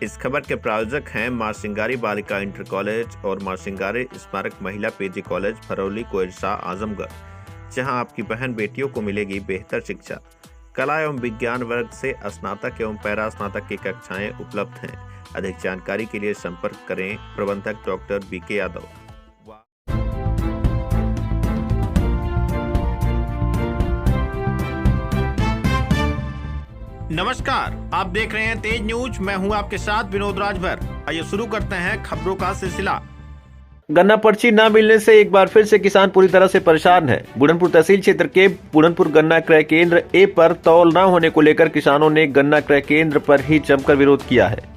इस खबर के प्रायोजक हैं मां सिंगारी बालिका इंटर कॉलेज और मां सिंगारी स्मारक महिला पीजी कॉलेज फरौली कोइरसा आजमगढ़, जहां आपकी बहन बेटियों को मिलेगी बेहतर शिक्षा। कला एवं विज्ञान वर्ग से स्नातक एवं पैरा स्नातक की कक्षाएं उपलब्ध हैं। अधिक जानकारी के लिए संपर्क करें प्रबंधक डॉक्टर बीके यादव। नमस्कार, आप देख रहे हैं तेज न्यूज। मैं हूं आपके साथ विनोद राजभर। आइए शुरू करते हैं खबरों का सिलसिला। गन्ना पर्ची न मिलने से एक बार फिर से किसान पूरी तरह से परेशान है। बुढ़नपुर तहसील क्षेत्र के बुढ़नपुर गन्ना क्रय केंद्र ए पर तौल न होने को लेकर किसानों ने गन्ना क्रय केंद्र पर ही जमकर विरोध किया है।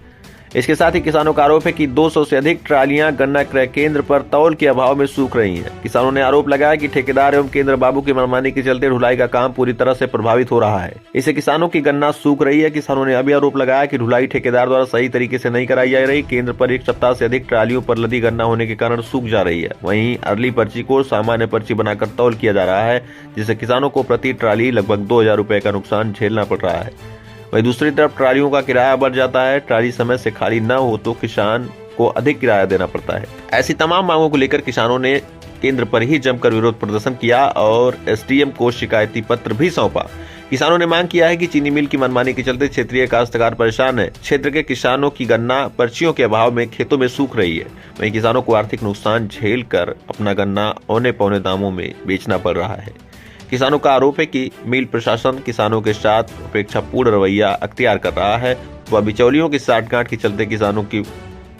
इसके साथ ही किसानों का आरोप है कि 200 से अधिक ट्रालियां गन्ना क्रय केंद्र पर तौल के अभाव में सूख रही हैं। किसानों ने आरोप लगाया कि ठेकेदार एवं केंद्र बाबू की मनमानी के चलते ढुलाई का काम पूरी तरह से प्रभावित हो रहा है। इससे किसानों की गन्ना सूख रही है। किसानों ने अभी आरोप लगाया कि ढुलाई ठेकेदार द्वारा सही तरीके से नहीं कराई जा रही। केंद्र पर एक सप्ताह से अधिक ट्रालियों पर लदी गन्ना होने के कारण सूख जा रही है। वहीं अर्ली पर्ची को सामान्य पर्ची बनाकर तौल किया जा रहा है, जिससे किसानों को प्रति ट्राली लगभग 2000 रुपए का नुकसान झेलना पड़ रहा है। वहीं दूसरी तरफ ट्रालियों का किराया बढ़ जाता है। ट्राली समय से खाली न हो तो किसान को अधिक किराया देना पड़ता है। ऐसी तमाम मांगों को लेकर किसानों ने केंद्र पर ही जमकर विरोध प्रदर्शन किया और एसडीएम को शिकायती पत्र भी सौंपा। किसानों ने मांग किया है कि चीनी मिल की मनमानी के चलते क्षेत्रीय काश्तकार परेशान है। क्षेत्र के किसानों की गन्ना पर्चियों के अभाव में खेतों में सूख रही है। वहीं किसानों को आर्थिक नुकसान झेल कर अपना गन्ना औने पौने दामों में बेचना पड़ रहा है। किसानों का आरोप है कि मिल प्रशासन किसानों के साथ उपेक्षापूर्ण रवैया अख्तियार कर रहा है। वह बिचौलियों की साठगांठ के चलते किसानों की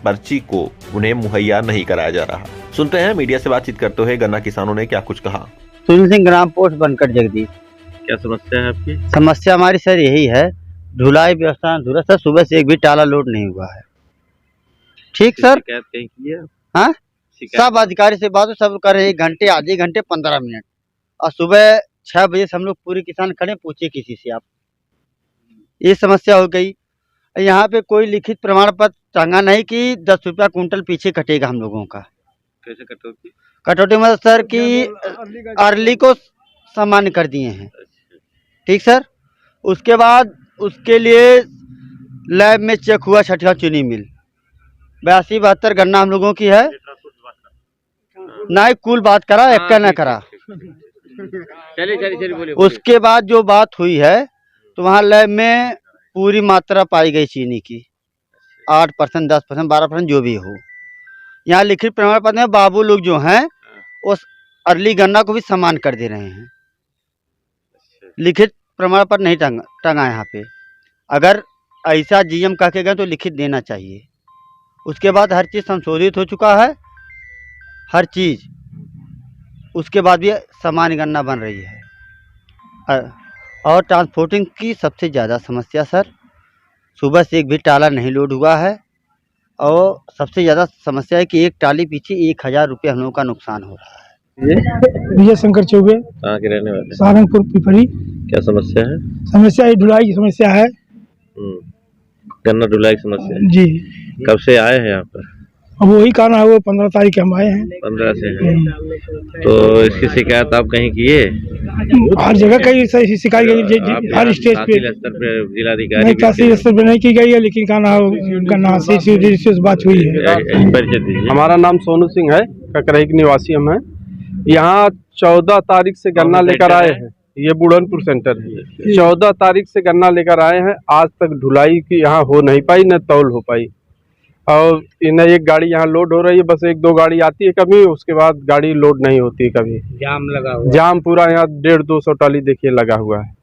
पर्ची को उन्हें मुहैया नहीं कराया जा रहा। सुनते हैं मीडिया से बातचीत करते हुए गन्ना किसानों ने क्या कुछ कहा। सुनील सिंह ग्राम पोस्ट बनकर जगदीश। क्या समस्या है आपकी? समस्या हमारी सर यही है, ढुलाई व्यवस्था अधूरा सर, सुबह से एक भी टाला लोड नहीं हुआ है। ठीक सर, शिकायत कहीं की है? हाँ, सब अधिकारी से बात सब कर रहे, 1 घंटे आधे घंटे 15 मिनट, और सुबह 6 बजे से हम लोग पूरे किसान खड़े, पूछे किसी से आप। ये समस्या हो गई। यहाँ पे कोई लिखित प्रमाण पत्र टांगा नहीं कि 10 रुपया कुंटल पीछे कटेगा हम लोगों का। कैसे कटौती? कटौती मतलब सर कि अर्ली को सामान्य कर दिए हैं। ठीक सर, उसके बाद उसके लिए लैब में चेक हुआ छठा चीनी मिल 82-72 गन्ना हम लोगों की है। ना ही कुल बात करा, एक का ना करा। चलिए बोलिए। उसके बाद जो बात हुई है तो वहाँ लैब में पूरी मात्रा पाई गई चीनी की, 8%, 10%, 12% जो भी हो। यहाँ लिखित प्रमाण पत्र में बाबू लोग जो हैं उस अर्ली गन्ना को भी समान कर दे रहे हैं। लिखित प्रमाण पत्र नहीं टंगा यहाँ पे। अगर ऐसा जीएम कह के गए तो लिखित देना चाहिए। उसके बाद हर चीज़ संशोधित हो चुका है, हर चीज़। उसके बाद भी सामान्य गन्ना बन रही है। और ट्रांसपोर्टिंग की सबसे ज़्यादा समस्या सर, सुबह से एक भी टाला नहीं लोड हुआ है। और सबसे ज़्यादा समस्या है कि एक टाली पीछे 1000 रुपये हम लोगों का नुकसान हो रहा है। विजय शंकर चौबे, कहाँ के रहने वाले? सहारनपुर पिपरी। क्या समस्या है? समस्या ढुलाई की समस्या है। गन्ना ढुलाई की समस्या है जी। कब से आए हैं यहाँ पर? अब वही कारण है, वो 15 तारीख के हम आए हैं। 15 से हैं। तो इसकी शिकायत आप कहीं किए? हर जगह कई शिकायत हर स्टेज पे, स्तर पे जिलाधिकारी नहीं तहसील स्तर पे नहीं की गई है, लेकिन गन्ना से बात हुई है। परिचय दीजिए। हमारा नाम सोनू सिंह है, ककरही के निवासी हम हैं। यहाँ 14 तारीख से गन्ना लेकर आए हैं। ये बुढ़नपुर सेंटर है। 14 तारीख से गन्ना लेकर आए हैं। आज तक ढुलाई की यहाँ हो नहीं पाई, न तौल हो पाई। और न एक गाड़ी यहाँ लोड हो रही है, बस 1-2 गाड़ी आती है कभी, उसके बाद गाड़ी लोड नहीं होती है कभी। जाम लगा हुआ, जाम पूरा यहाँ 150-200 टाली देखिए लगा हुआ है।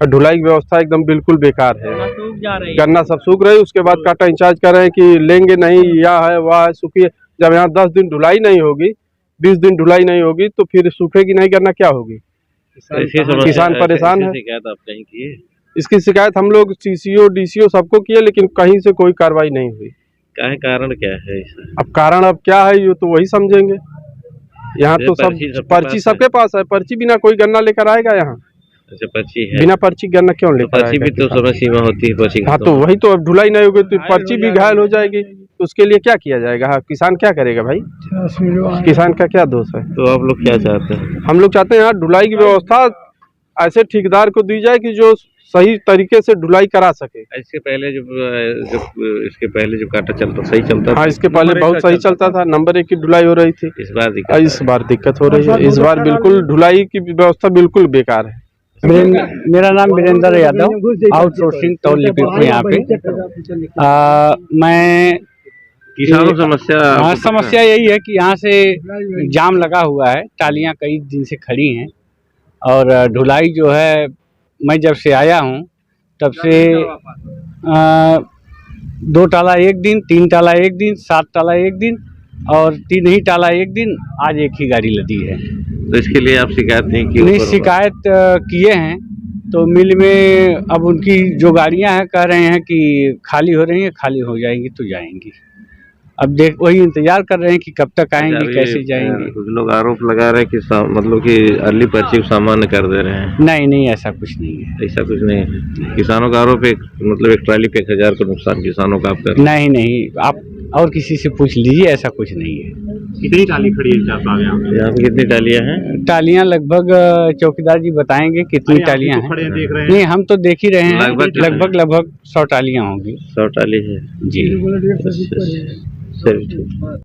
और ढुलाई की व्यवस्था एकदम बिल्कुल बेकार है। गन्ना सब सूख रही है। उसके बाद काटा इंचार्ज कर रहे हैं कि लेंगे नहीं, या है वह है, सूखी। जब यहाँ 10 दिन ढुलाई नहीं होगी, 20 दिन ढुलाई नहीं होगी, तो फिर सूखेगी नहीं गन्ना, क्या होगी? किसान परेशान है। शिकायत आप कहीं किए? इसकी शिकायत हम लोग CCO DCO सबको किए, लेकिन कहीं से कोई कार्रवाई नहीं हुई। कारण क्या है इसका? अब कारण अब क्या है ये तो वही समझेंगे। यहाँ तो सब पर्ची सबके पास है। पर्ची बिना कोई गन्ना लेकर आएगा यहाँ? अच्छा, पर्ची है। बिना पर्ची गन्ना क्यों लेकर आएगा? पर्ची भी तो समय सीमा होती है पर्ची। हाँ, तो वही तो। अब ढुलाई नहीं होगी तो पर्ची भी घायल हो जाएगी, तो उसके लिए क्या किया जाएगा? हाँ, किसान क्या करेगा भाई? किसान का क्या दोष है? तो आप लोग क्या चाहते हैं? हम लोग चाहते हैं यहाँ ढुलाई की व्यवस्था ऐसे ठेकेदार को दी जाए कि जो सही तरीके से ढुलाई करा सके। इसके पहले जब कांटा चलता सही चलता हाँ, इसके पहले बहुत सही चलता था, नंबर 1 की ढुलाई हो रही थी। इस बार दिक्कत हो रही है। इस बार बिल्कुल ढुलाई की व्यवस्था बिल्कुल बेकार है। मेरा नाम वीरेंद्र यादव, आउटसोर्सिंग तौल लिपिक हूँ यहाँ पे। मैं किसानों समस्या यही है कि यहाँ से जाम लगा हुआ है, टालियाँ कई दिन से खड़ी हैं और ढुलाई जो है मैं जब से आया हूँ तब से 2 टाला एक दिन, 3 टाला एक दिन, 7 टाला एक दिन और 3 ही टाला एक दिन, आज एक ही गाड़ी लदी है। तो इसके लिए आप शिकायत नहीं की? नहीं, शिकायत किए हैं तो मिल में अब उनकी जो गाड़ियां हैं कह रहे हैं कि खाली हो रही हैं, खाली हो जाएंगी तो जाएंगी। अब वही इंतजार कर रहे हैं कि कब तक आएंगी, कैसे जाएंगी। कुछ लोग आरोप लगा रहे हैं कि मतलब कि अर्ली पर्ची सामान्य कर दे रहे हैं। नहीं, ऐसा कुछ नहीं है। ऐसा कुछ नहीं है। किसानों का आरोप है, मतलब एक ट्राली पे 1000 का नुकसान किसानों का आप कर। नहीं, आप और किसी से पूछ लीजिए, ऐसा कुछ नहीं है। कितनी टाली खड़ी है यहाँ पे? कितनी टालियाँ हैं? टालियाँ लगभग चौकीदार जी बताएंगे कितनी टालियाँ हैं। नहीं, हम तो देख ही रहे हैं, लगभग 100 टालियाँ होंगी। 100 टाली है जी। चलिए ठीक।